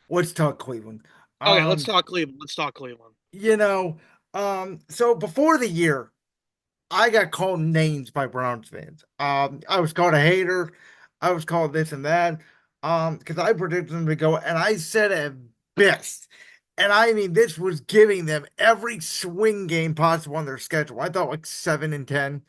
Let's talk Cleveland. Okay, let's Um, talk Cleveland. Let's talk Cleveland. you know, so before the year, I got called names by Browns fans. I was called a hater. I was called this and that. Because I predicted them to go, and I said at best. And I mean, this was giving them every swing game possible on their schedule. I thought like 7 and 10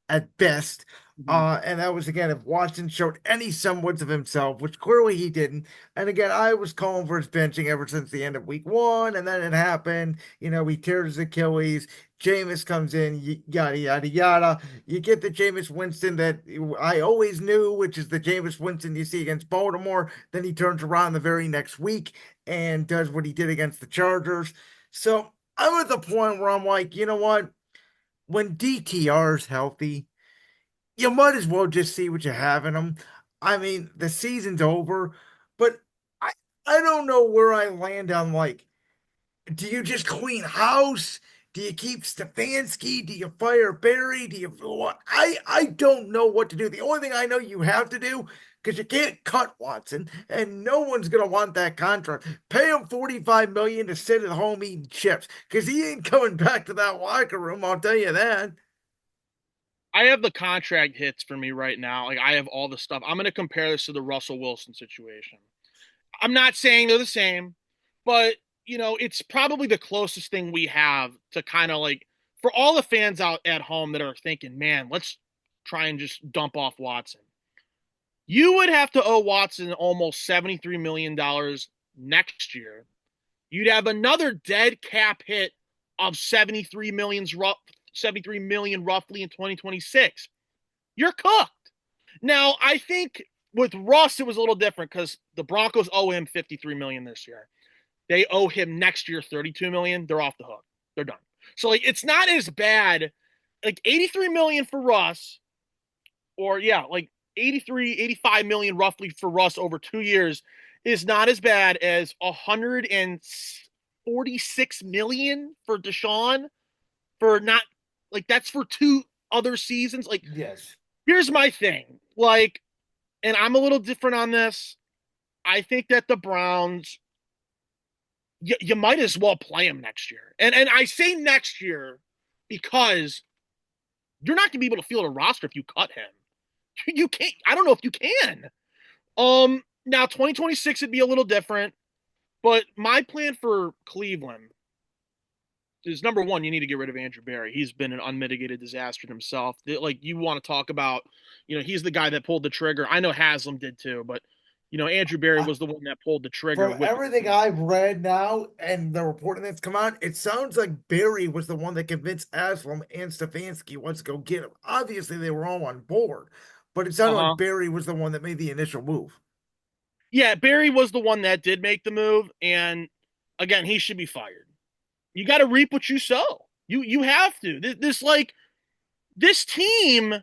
at best. Mhm. And that was again if Watson showed any semblance of himself, which clearly he didn't. And again, I was calling for his benching ever since the end of week one, and then it happened. He tears his Achilles. Jameis comes in, yada yada yada. You get the Jameis Winston that I always knew, which is the Jameis Winston you see against Baltimore. Then he turns around the very next week and does what he did against the Chargers. So I'm at the point where I'm like, you know what? When DTR is healthy, you might as well just see what you have in them. I mean, the season's over, but I I don't know where I land on like, do you just clean house? Do you keep Stefanski? Do you fire Barry? Do you what? I don't know what to do. The only thing I know you have to do, because you can't cut Watson, and no one's gonna want that contract. Pay him 45 million to sit at home eating chips, because he ain't coming back to that locker room. I'll tell you that. I have the contract hits for me right now. Like I have all the stuff. I'm going to compare this to the Russell Wilson situation. I'm not saying they're the same, but it's probably the closest thing we have to kind of like for all the fans out at home that are thinking, "Man, let's try and just dump off Watson." You would have to owe Watson almost $73 million next year. You'd have another dead cap hit of 73 million roughly in 2026. You're cooked. Now, I think with Russ it was a little different cuz the Broncos owe him 53 million this year. They owe him next year 32 million. They're off the hook. They're done. So like it's not as bad like 83 million for Russ or yeah, like 83, 85 million roughly for Russ over 2 years is not as bad as 146 million for Deshaun for not like that's for two other seasons. Like, Yes. here's my thing. Like, and I'm a little different on this. I think that the Browns, you might as well play him next year. And I say next year because you're not going to be able to field a roster if you cut him. You can't. I don't know if you can. Now 2026 would be a little different, but my plan for Cleveland is number one, you need to get rid of Andrew Berry. He's been an unmitigated disaster himself. Like you want to talk about, he's the guy that pulled the trigger. I know Haslam did too, but Andrew Berry was the one that pulled the trigger From with everything I've read now and the reporting that's come out, it sounds like Barry was the one that convinced Aslam and Stefanski wants to go get him. Obviously, they were all on board, but it sounded like uh-huh. Barry was the one that made the initial move. Yeah, Barry was the one that did make the move, and again, he should be fired. You got to reap what you sow. You have to. This team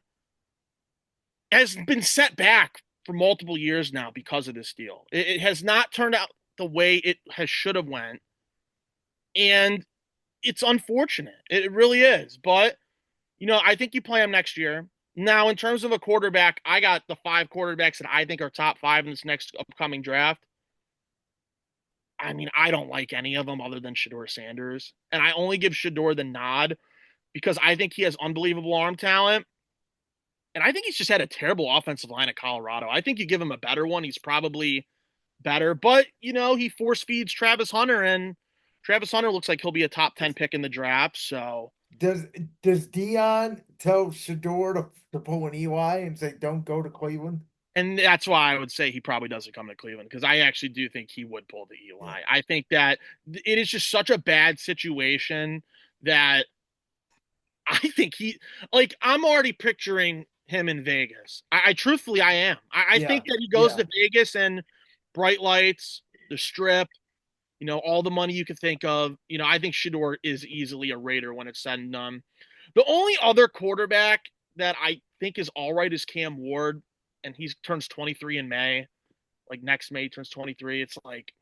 has been set back for multiple years now because of this deal. It has not turned out the way it has should have went, and it's unfortunate. It really is. But I think you play him next year. Now, in terms of a quarterback, I got the five quarterbacks that I think are top five in this next upcoming draft. I mean, I don't like any of them other than Shador Sanders. And I only give Shador the nod because I think he has unbelievable arm talent. And I think he's just had a terrible offensive line at Colorado. I think you give him a better one, he's probably better. But, he force feeds Travis Hunter, and Travis Hunter looks like he'll be a top 10 pick in the draft. So, Does does Dion tell Shador to pull an Eli and say don't go to Cleveland? and that's why I would say he probably doesn't come to Cleveland because I actually do think he would pull the Yeah. Eli. I think that it is just such a bad situation that I think I'm already picturing him in Vegas. I truthfully, I am. I Yeah. think that he goes Yeah. to Vegas and bright lights, the strip, all the money you could think of. I think Shador is easily a Raider when it's said and done. The only other quarterback that I think is all right is Cam Ward, and he turns 23 in May. Like next May, he turns 23. It's like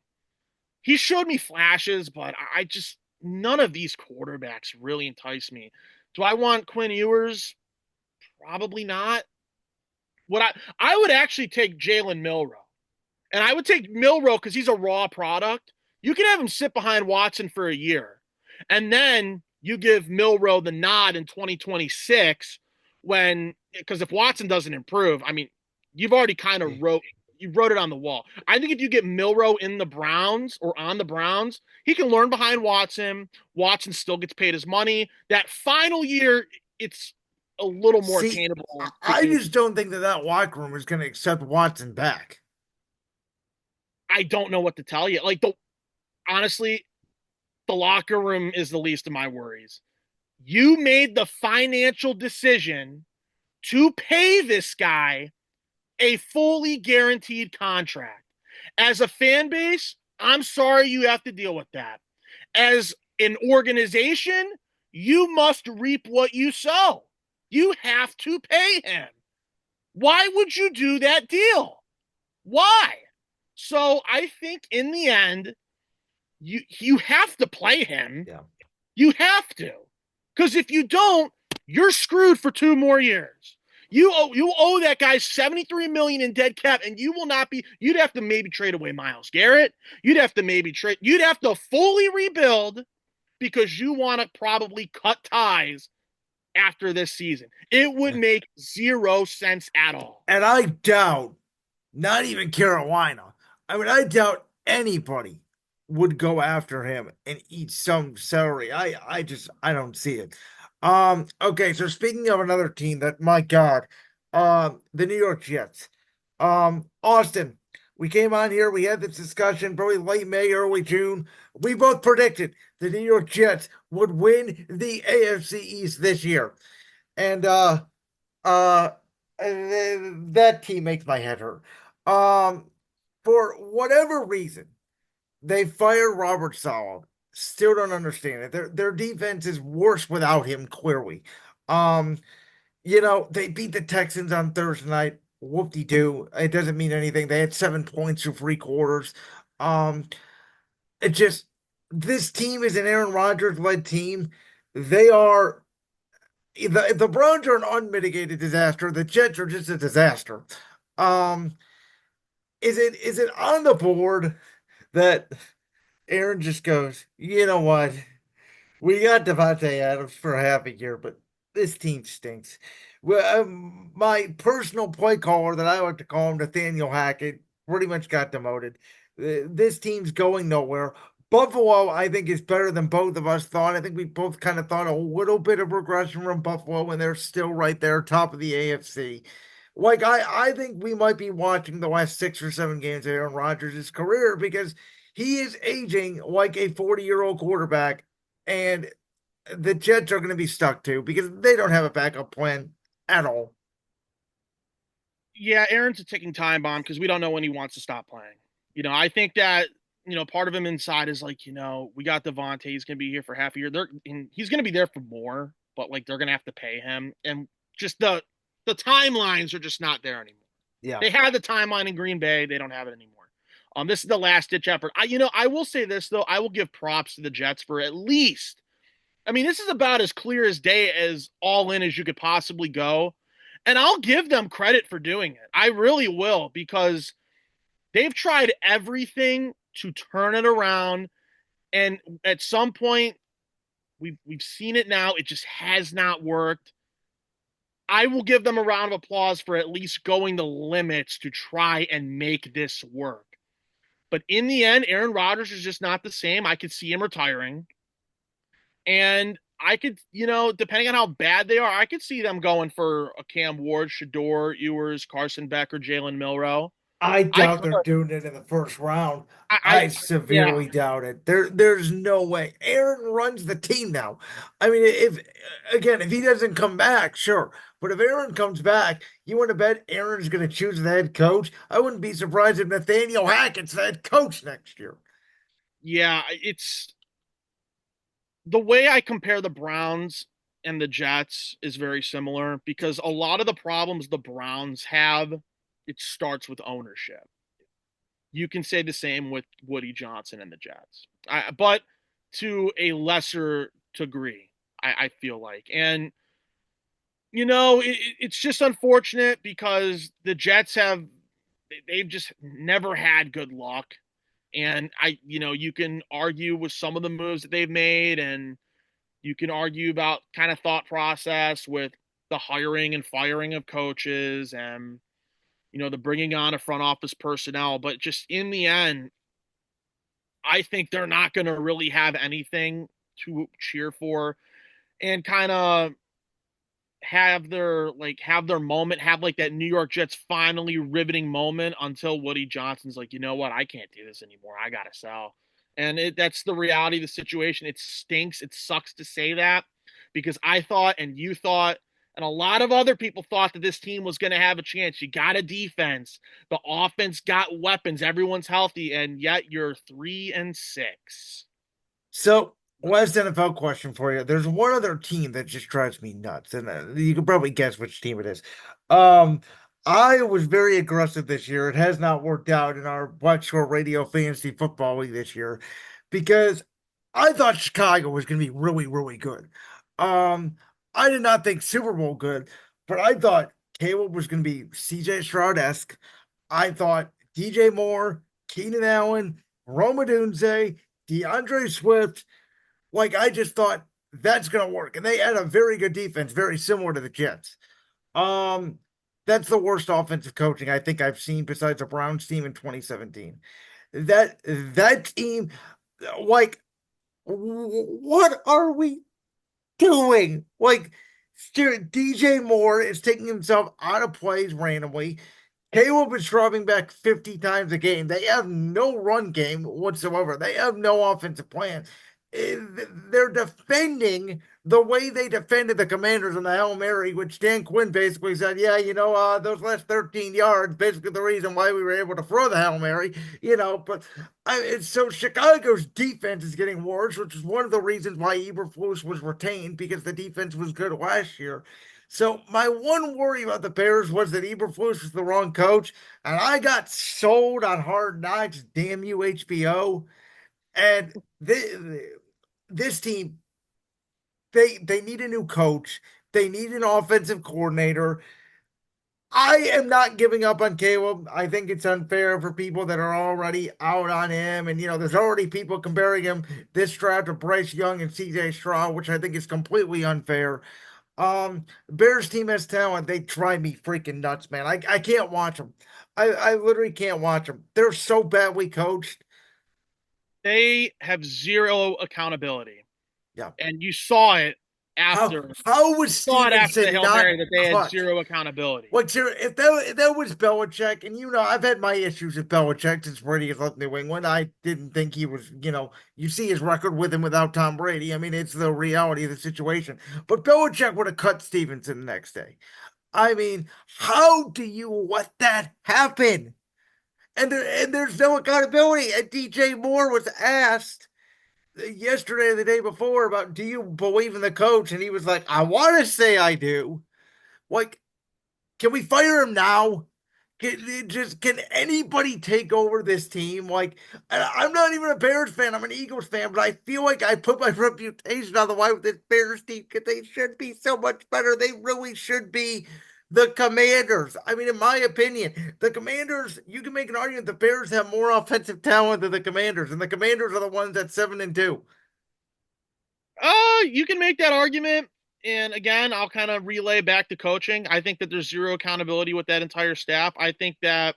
he showed me flashes, but I just none of these quarterbacks really entice me. Do I want Quinn Ewers? Probably not. What I would actually take Jalen Milrow. And I would take Milroe because he's a raw product. You can have him sit behind Watson for a year. And then you give Milroe the nod in 2026 when, because if Watson doesn't improve, I mean, you've already kind of you wrote it on the wall. I think if you get Milroe in the Browns or on the Browns, he can learn behind Watson. Watson still gets paid his money. That final year, it's a little more See, attainable I taking. just don't think that locker room is going to accept Watson back. I don't know what to tell you. Like the honestly, the locker room is the least of my worries. You made the financial decision to pay this guy a fully guaranteed contract. As a fan base, I'm sorry you have to deal with that. As an organization, you must reap what you sow. You have to pay him. Why would you do that deal? Why? So I think in the end, you have to play him. Yeah. You have to. Because if you don't, you're screwed for 2 more years. You owe that guy 73 million in dead cap, and you will not be. You'd have to maybe trade away Myles Garrett. You'd have to maybe trade. You'd have to fully rebuild because you want to probably cut ties after this season. It would make zero sense at all. And I doubt, not even Carolina, I mean, I doubt anybody would go after him and eat some salary. I don't see it. Okay, so speaking of another team that, my God, the New York Jets. Austin, we came on here, we had this discussion probably late May, early June. We both predicted the New York Jets would win the AFC East this year. And uh that team makes my head hurt. Um, for whatever reason, they fired Robert Sala. Still don't understand it. Their defense is worse without him, clearly. Um, they beat the Texans on Thursday night. Whoop-de-doo. It doesn't mean anything. They had 7 points through 3 quarters. Um, it just this team is an Aaron Rodgers led team. They are the Browns are an unmitigated disaster. The Jets are just a disaster. Um, is it on the board that Aaron just goes, you know what? We got Devontae Adams for half a year, but this team stinks. Well, my personal play caller that I like to call him, Nathaniel Hackett, pretty much got demoted. This team's going nowhere. Buffalo, I think, is better than both of us thought. I think we both kind of thought a little bit of regression from Buffalo, and they're still right there, top of the AFC. Like I think we might be watching the last 6 or 7 games of Aaron Rodgers' career because he is aging like a 40-year-old quarterback, and the Jets are going to be stuck too because they don't have a backup plan at all. Yeah, Aaron's a ticking time bomb because we don't know when he wants to stop playing. I think that part of him inside is like, we got Devontae. He's gonna be here for half a year. He's gonna be there for more, but like they're gonna have to pay him, and just the timelines are just not there anymore. Yeah. They had the timeline in Green Bay. They don't have it anymore. This is the last ditch effort. I will say this though. I will give props to the Jets for at least. I mean, this is about as clear as day as all in as you could possibly go. And I'll give them credit for doing it. I really will, because they've tried everything to turn it around. And at some point, we've seen it now. It just has not worked. I will give them a round of applause for at least going the limits to try and make this work. But in the end, Aaron Rodgers is just not the same. I could see him retiring. And I could, depending on how bad they are, I could see them going for a Cam Ward, Shador, Ewers, Carson Beck, or Jalen Milrow. I I doubt could. they're doing it in the first round. I I yeah. severely doubt it. There's no way. Aaron runs the team now. I mean, if he doesn't come back, sure. But if Aaron comes back, you want to bet Aaron's going to choose the head coach? I wouldn't be surprised if Nathaniel Hackett's the head coach next year. Yeah, it's the way I compare the Browns and the Jets is very similar because a lot of the problems the Browns have, it starts with ownership. You can say the same with Woody Johnson and the Jets, but to a lesser degree, I feel like. And, it's just unfortunate because the Jets have they've just never had good luck. And you can argue with some of the moves that they've made, and you can argue about kind of thought process with the hiring and firing of coaches and, the bringing on of front office personnel. But just in the end, I think they're not going to really have anything to cheer for and kind of have their moment, have like that New York Jets finally riveting moment until Woody Johnson's like, you know what, I can't do this anymore. I gotta sell. And that's the reality of the situation. It stinks. It sucks to say that because I thought and you thought and a lot of other people thought that this team was going to have a chance. You got a defense. The offense got weapons. Everyone's healthy, and yet you're 3-6. So, last NFL question for you. There's one other team that just drives me nuts, and you can probably guess which team it is. Um, I was very aggressive this year. It has not worked out in our Black Shore Radio Fantasy Football League this year because I thought Chicago was going to be really, really good. Um, I did not think Super Bowl good, but I thought Caleb was going to be CJ Stroud-esque. I thought DJ Moore, Keenan Allen, Rome Odunze, DeAndre Swift, like I just thought that's gonna work. And they had a very good defense, very similar to the Jets. Um, that's the worst offensive coaching I think I've seen besides the Browns team in 2017. That team, like, what are we doing? Like, DJ Moore is taking himself out of plays randomly. Caleb is dropping back 50 times a game. They have no run game whatsoever. They have no offensive plan. They're defending the way they defended the Commanders on the Hail Mary, which Dan Quinn basically said, yeah, those last 13 yards, basically the reason why we were able to throw the Hail Mary, but so Chicago's defense is getting worse, which is one of the reasons why Eberflus was retained because the defense was good last year. So my one worry about the Bears was that Eberflus was the wrong coach, and I got sold on Hard Knocks. Damn you, HBO! And this team, they need a new coach. They need an offensive coordinator. I am not giving up on Caleb. I think it's unfair for people that are already out on him. And, there's already people comparing him this draft to Bryce Young and CJ Stroud, which I think is completely unfair. Bears team has talent. They drive me freaking nuts, man. I can't watch them. I literally can't watch them. They're so badly coached. They have zero accountability. Yeah. And you saw it How after how was thought after the Stevenson Hail not Mary that they had clutch? zero accountability. What's your if that was Belichick, and I've had my issues with Belichick since Brady has left New England. I didn't think he was, you see his record with and without Tom Brady. I mean, it's the reality of the situation. But Belichick would have cut Stevenson the next day. I mean, how do you let that happen? And there's no accountability. And DJ Moore was asked yesterday or the day before about, do you believe in the coach? And he was like, I want to say I do. Like, can we fire him now? Can anybody take over this team? Like, I'm not even a Bears fan. I'm an Eagles fan, but I feel like I put my reputation on the line with this Bears team because they should be so much better. They really should be the Commanders. I mean, in my opinion, the Commanders, you can make an argument the Bears have more offensive talent than the Commanders, and the Commanders are the ones at 7-2. You can make that argument. And again, I'll kind of relay back to coaching. I think that there's zero accountability with that entire staff. I think that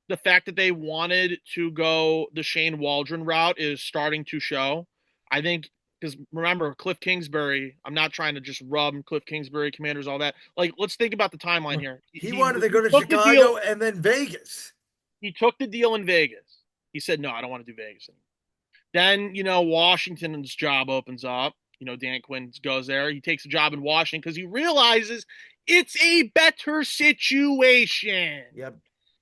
the fact that they wanted to go the Shane Waldron route is starting to show. I think because remember Cliff Kingsbury, I'm not trying to just rub Cliff Kingsbury, Commanders, all that. Like, let's think about the timeline here. He wanted to He go to took the deal. Chicago and then Vegas. He took the deal in Vegas. He said, "No, I don't want to do Vegas anymore." Then, Washington's job opens up. Dan Quinn goes there. He takes a job in Washington because he realizes it's a better situation. Yep.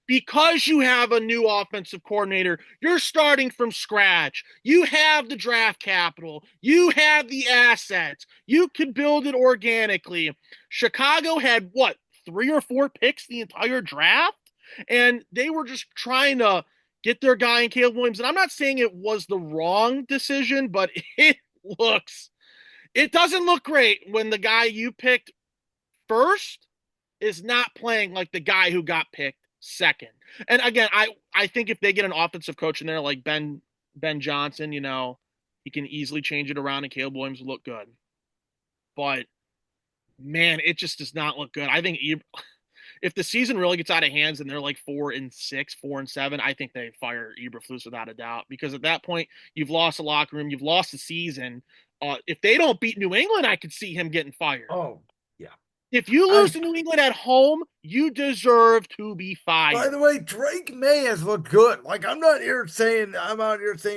Because you have a new offensive coordinator, you're starting from scratch. You have the draft capital. You have the assets. You could build it organically. Chicago had what, 3 or 4 picks the entire draft? And they were just trying to get their guy in Caleb Williams. And I'm not saying it was the wrong decision, but it doesn't look great when the guy you picked first is not playing like the guy who got picked second. And again, I think if they get an offensive coach in there like Ben Johnson, he can easily change it around and Caleb Williams will look good. But man, it just does not look good. I think if the season really gets out of hands and they're like 4-6, 4-7, I think they fire Eberflus without a doubt. Because at that point, you've lost the locker room, you've lost the season. If they don't beat New England, I could see him getting fired. Oh, yeah. If you lose to New England at home, you deserve to be By fired. the way, Drake May has looked good. Like I'm out here saying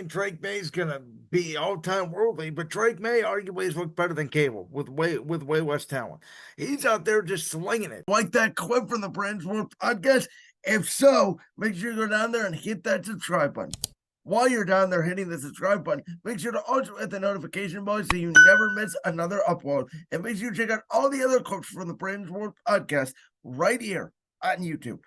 Drake May's gonna be all time worldly, but Drake May arguably has looked better than Cable with way less talent. He's out there just slinging it. Like that clip from the Friends World podcast. If so, make sure you go down there and hit that subscribe button. While you're down there hitting the subscribe button, make sure to also hit the notification bell so you never miss another upload. And make sure you check out all the other clips from the Friends World podcast right here on YouTube.